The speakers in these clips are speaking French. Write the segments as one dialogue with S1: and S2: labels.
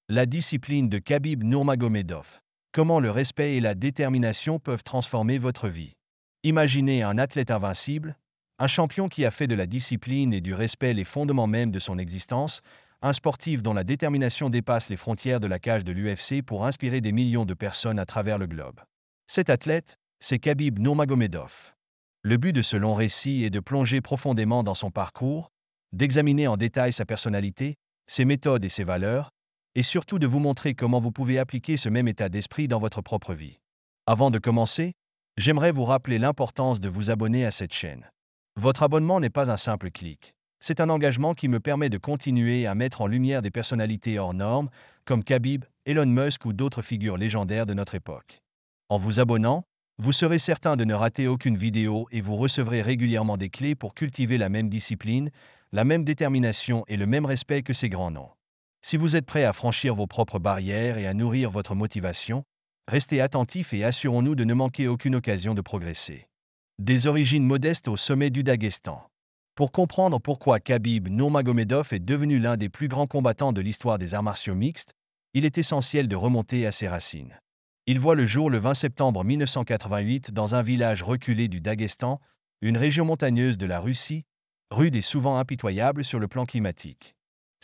S1: La discipline de Khabib Nurmagomedov. Comment le respect et la détermination peuvent transformer votre vie. Imaginez un athlète invincible, un champion qui a fait de la discipline et du respect les fondements mêmes de son existence, un sportif dont la détermination dépasse les frontières de la cage de l'UFC pour inspirer des millions de personnes à travers le globe. Cet athlète, c'est Khabib Nurmagomedov. Le but de ce long récit est de plonger profondément dans son parcours, d'examiner en détail sa personnalité, ses méthodes et ses valeurs, et surtout de vous montrer comment vous pouvez appliquer ce même état d'esprit dans votre propre vie. Avant de commencer, j'aimerais vous rappeler l'importance de vous abonner à cette chaîne. Votre abonnement n'est pas un simple clic. C'est un engagement qui me permet de continuer à mettre en lumière des personnalités hors normes, comme Khabib, Elon Musk ou d'autres figures légendaires de notre époque. En vous abonnant, vous serez certain de ne rater aucune vidéo et vous recevrez régulièrement des clés pour cultiver la même discipline, la même détermination et le même respect que ces grands noms. Si vous êtes prêt à franchir vos propres barrières et à nourrir votre motivation, restez attentifs et assurons-nous de ne manquer aucune occasion de progresser. Des origines modestes au sommet du Daghestan. Pour comprendre pourquoi Khabib Nurmagomedov est devenu l'un des plus grands combattants de l'histoire des arts martiaux mixtes, il est essentiel de remonter à ses racines. Il voit le jour le 20 septembre 1988 dans un village reculé du Daghestan, une région montagneuse de la Russie, rude et souvent impitoyable sur le plan climatique.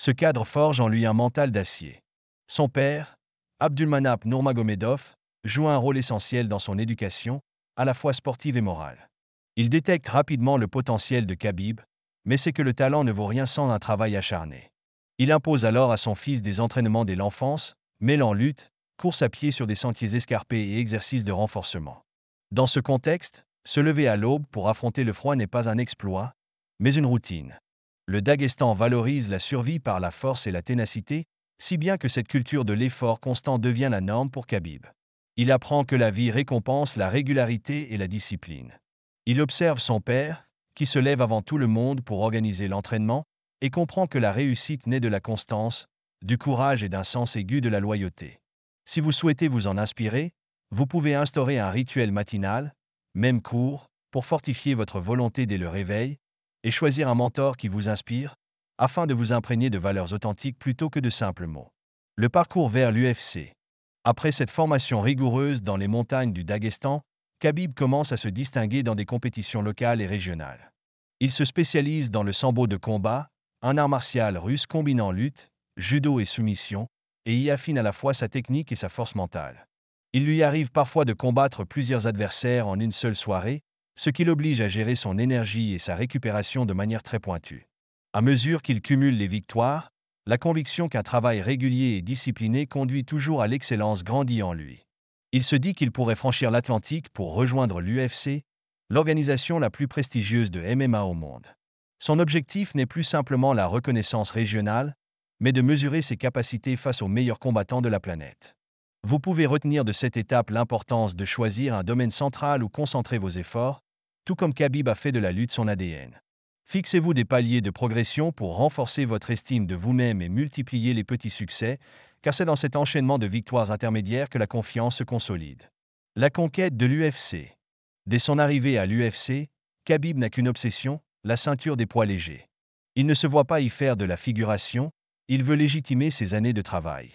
S1: Ce cadre forge en lui un mental d'acier. Son père, Abdulmanap Nurmagomedov, joue un rôle essentiel dans son éducation, à la fois sportive et morale. Il détecte rapidement le potentiel de Khabib, mais sait que le talent ne vaut rien sans un travail acharné. Il impose alors à son fils des entraînements dès l'enfance, mêlant lutte, course à pied sur des sentiers escarpés et exercices de renforcement. Dans ce contexte, se lever à l'aube pour affronter le froid n'est pas un exploit, mais une routine. Le Daghestan valorise la survie par la force et la ténacité, si bien que cette culture de l'effort constant devient la norme pour Khabib. Il apprend que la vie récompense la régularité et la discipline. Il observe son père, qui se lève avant tout le monde pour organiser l'entraînement, et comprend que la réussite naît de la constance, du courage et d'un sens aigu de la loyauté. Si vous souhaitez vous en inspirer, vous pouvez instaurer un rituel matinal, même court, pour fortifier votre volonté dès le réveil, et choisir un mentor qui vous inspire, afin de vous imprégner de valeurs authentiques plutôt que de simples mots. Le parcours vers l'UFC. Après cette formation rigoureuse dans les montagnes du Daghestan, Khabib commence à se distinguer dans des compétitions locales et régionales. Il se spécialise dans le sambo de combat, un art martial russe combinant lutte, judo et soumission, et y affine à la fois sa technique et sa force mentale. Il lui arrive parfois de combattre plusieurs adversaires en une seule soirée, ce qui l'oblige à gérer son énergie et sa récupération de manière très pointue. À mesure qu'il cumule les victoires, la conviction qu'un travail régulier et discipliné conduit toujours à l'excellence grandit en lui. Il se dit qu'il pourrait franchir l'Atlantique pour rejoindre l'UFC, l'organisation la plus prestigieuse de MMA au monde. Son objectif n'est plus simplement la reconnaissance régionale, mais de mesurer ses capacités face aux meilleurs combattants de la planète. Vous pouvez retenir de cette étape l'importance de choisir un domaine central où concentrer vos efforts, tout comme Khabib a fait de la lutte son ADN. Fixez-vous des paliers de progression pour renforcer votre estime de vous-même et multiplier les petits succès, car c'est dans cet enchaînement de victoires intermédiaires que la confiance se consolide. La conquête de l'UFC. Dès son arrivée à l'UFC, Khabib n'a qu'une obsession, la ceinture des poids légers. Il ne se voit pas y faire de la figuration, il veut légitimer ses années de travail.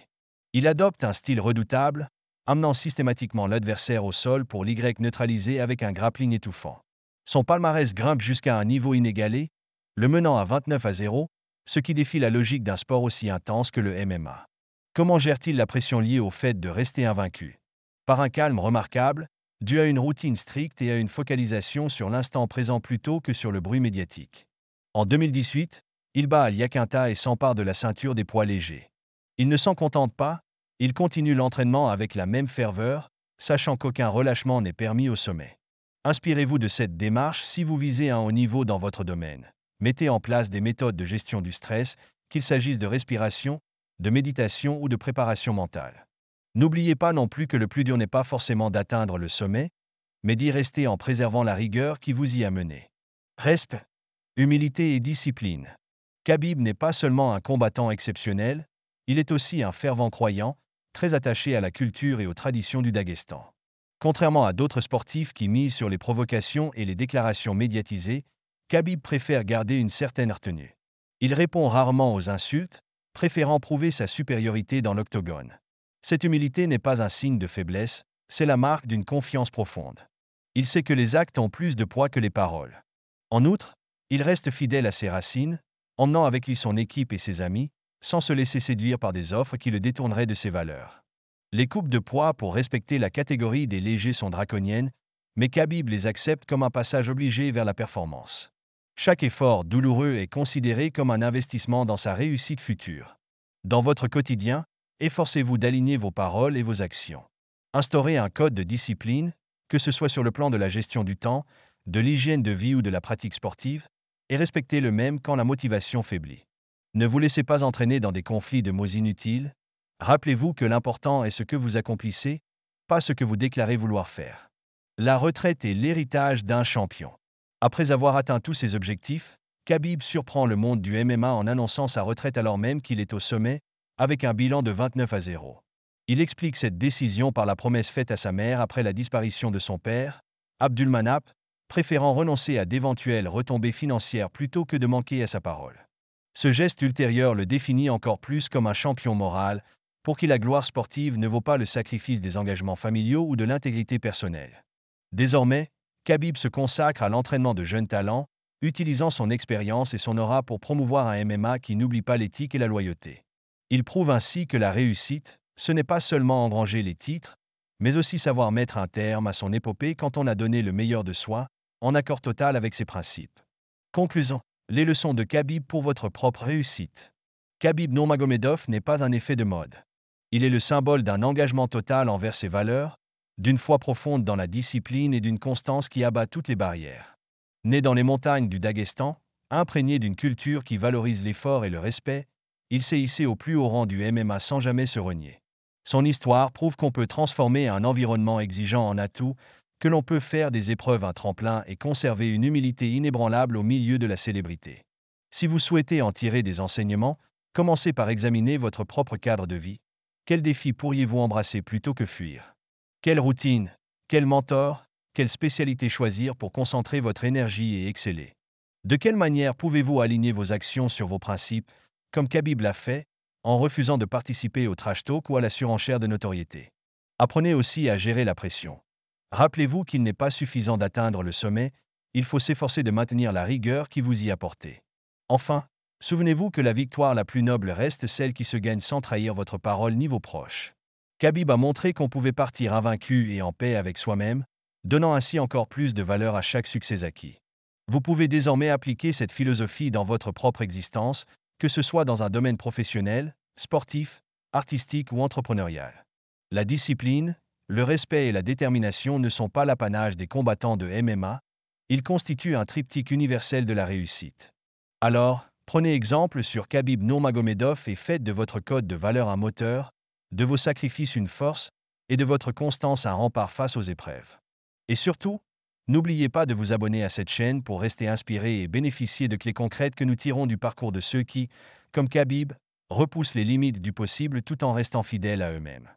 S1: Il adopte un style redoutable, amenant systématiquement l'adversaire au sol pour l'Y neutraliser avec un grappling étouffant. Son palmarès grimpe jusqu'à un niveau inégalé, le menant à 29-0, ce qui défie la logique d'un sport aussi intense que le MMA. Comment gère-t-il la pression liée au fait de rester invaincu? Par un calme remarquable, dû à une routine stricte et à une focalisation sur l'instant présent plutôt que sur le bruit médiatique. En 2018, il bat Al Yaquinta et s'empare de la ceinture des poids légers. Il ne s'en contente pas, il continue l'entraînement avec la même ferveur, sachant qu'aucun relâchement n'est permis au sommet. Inspirez-vous de cette démarche si vous visez un haut niveau dans votre domaine. Mettez en place des méthodes de gestion du stress, qu'il s'agisse de respiration, de méditation ou de préparation mentale. N'oubliez pas non plus que le plus dur n'est pas forcément d'atteindre le sommet, mais d'y rester en préservant la rigueur qui vous y a mené. Respect, humilité et discipline. Khabib n'est pas seulement un combattant exceptionnel, il est aussi un fervent croyant, très attaché à la culture et aux traditions du Daghestan. Contrairement à d'autres sportifs qui misent sur les provocations et les déclarations médiatisées, Khabib préfère garder une certaine retenue. Il répond rarement aux insultes, préférant prouver sa supériorité dans l'octogone. Cette humilité n'est pas un signe de faiblesse, c'est la marque d'une confiance profonde. Il sait que les actes ont plus de poids que les paroles. En outre, il reste fidèle à ses racines, emmenant avec lui son équipe et ses amis, sans se laisser séduire par des offres qui le détourneraient de ses valeurs. Les coupes de poids pour respecter la catégorie des légers sont draconiennes, mais Khabib les accepte comme un passage obligé vers la performance. Chaque effort douloureux est considéré comme un investissement dans sa réussite future. Dans votre quotidien, efforcez-vous d'aligner vos paroles et vos actions. Instaurez un code de discipline, que ce soit sur le plan de la gestion du temps, de l'hygiène de vie ou de la pratique sportive, et respectez le même quand la motivation faiblit. Ne vous laissez pas entraîner dans des conflits de mots inutiles. Rappelez-vous que l'important est ce que vous accomplissez, pas ce que vous déclarez vouloir faire. La retraite est l'héritage d'un champion. Après avoir atteint tous ses objectifs, Khabib surprend le monde du MMA en annonçant sa retraite alors même qu'il est au sommet, avec un bilan de 29-0. Il explique cette décision par la promesse faite à sa mère après la disparition de son père, Abdulmanap, préférant renoncer à d'éventuelles retombées financières plutôt que de manquer à sa parole. Ce geste ultérieur le définit encore plus comme un champion moral, pour qui la gloire sportive ne vaut pas le sacrifice des engagements familiaux ou de l'intégrité personnelle. Désormais, Khabib se consacre à l'entraînement de jeunes talents, utilisant son expérience et son aura pour promouvoir un MMA qui n'oublie pas l'éthique et la loyauté. Il prouve ainsi que la réussite, ce n'est pas seulement engranger les titres, mais aussi savoir mettre un terme à son épopée quand on a donné le meilleur de soi, en accord total avec ses principes. Conclusion. Les leçons de Khabib pour votre propre réussite. Khabib Nurmagomedov n'est pas un effet de mode. Il est le symbole d'un engagement total envers ses valeurs, d'une foi profonde dans la discipline et d'une constance qui abat toutes les barrières. Né dans les montagnes du Daghestan, imprégné d'une culture qui valorise l'effort et le respect, il s'est hissé au plus haut rang du MMA sans jamais se renier. Son histoire prouve qu'on peut transformer un environnement exigeant en atout, que l'on peut faire des épreuves un tremplin et conserver une humilité inébranlable au milieu de la célébrité. Si vous souhaitez en tirer des enseignements, commencez par examiner votre propre cadre de vie. Quels défis pourriez-vous embrasser plutôt que fuir? Quelle routine, quel mentor, quelle spécialité choisir pour concentrer votre énergie et exceller? De quelle manière pouvez-vous aligner vos actions sur vos principes, comme Khabib l'a fait, en refusant de participer au trash talk ou à la surenchère de notoriété? Apprenez aussi à gérer la pression. Rappelez-vous qu'il n'est pas suffisant d'atteindre le sommet, il faut s'efforcer de maintenir la rigueur qui vous y a porté. Enfin, souvenez-vous que la victoire la plus noble reste celle qui se gagne sans trahir votre parole ni vos proches. Khabib a montré qu'on pouvait partir invaincu et en paix avec soi-même, donnant ainsi encore plus de valeur à chaque succès acquis. Vous pouvez désormais appliquer cette philosophie dans votre propre existence, que ce soit dans un domaine professionnel, sportif, artistique ou entrepreneurial. La discipline, le respect et la détermination ne sont pas l'apanage des combattants de MMA, ils constituent un triptyque universel de la réussite. Alors, prenez exemple sur Khabib Nurmagomedov et faites de votre code de valeur un moteur, de vos sacrifices une force et de votre constance un rempart face aux épreuves. Et surtout, n'oubliez pas de vous abonner à cette chaîne pour rester inspiré et bénéficier de clés concrètes que nous tirons du parcours de ceux qui, comme Khabib, repoussent les limites du possible tout en restant fidèles à eux-mêmes.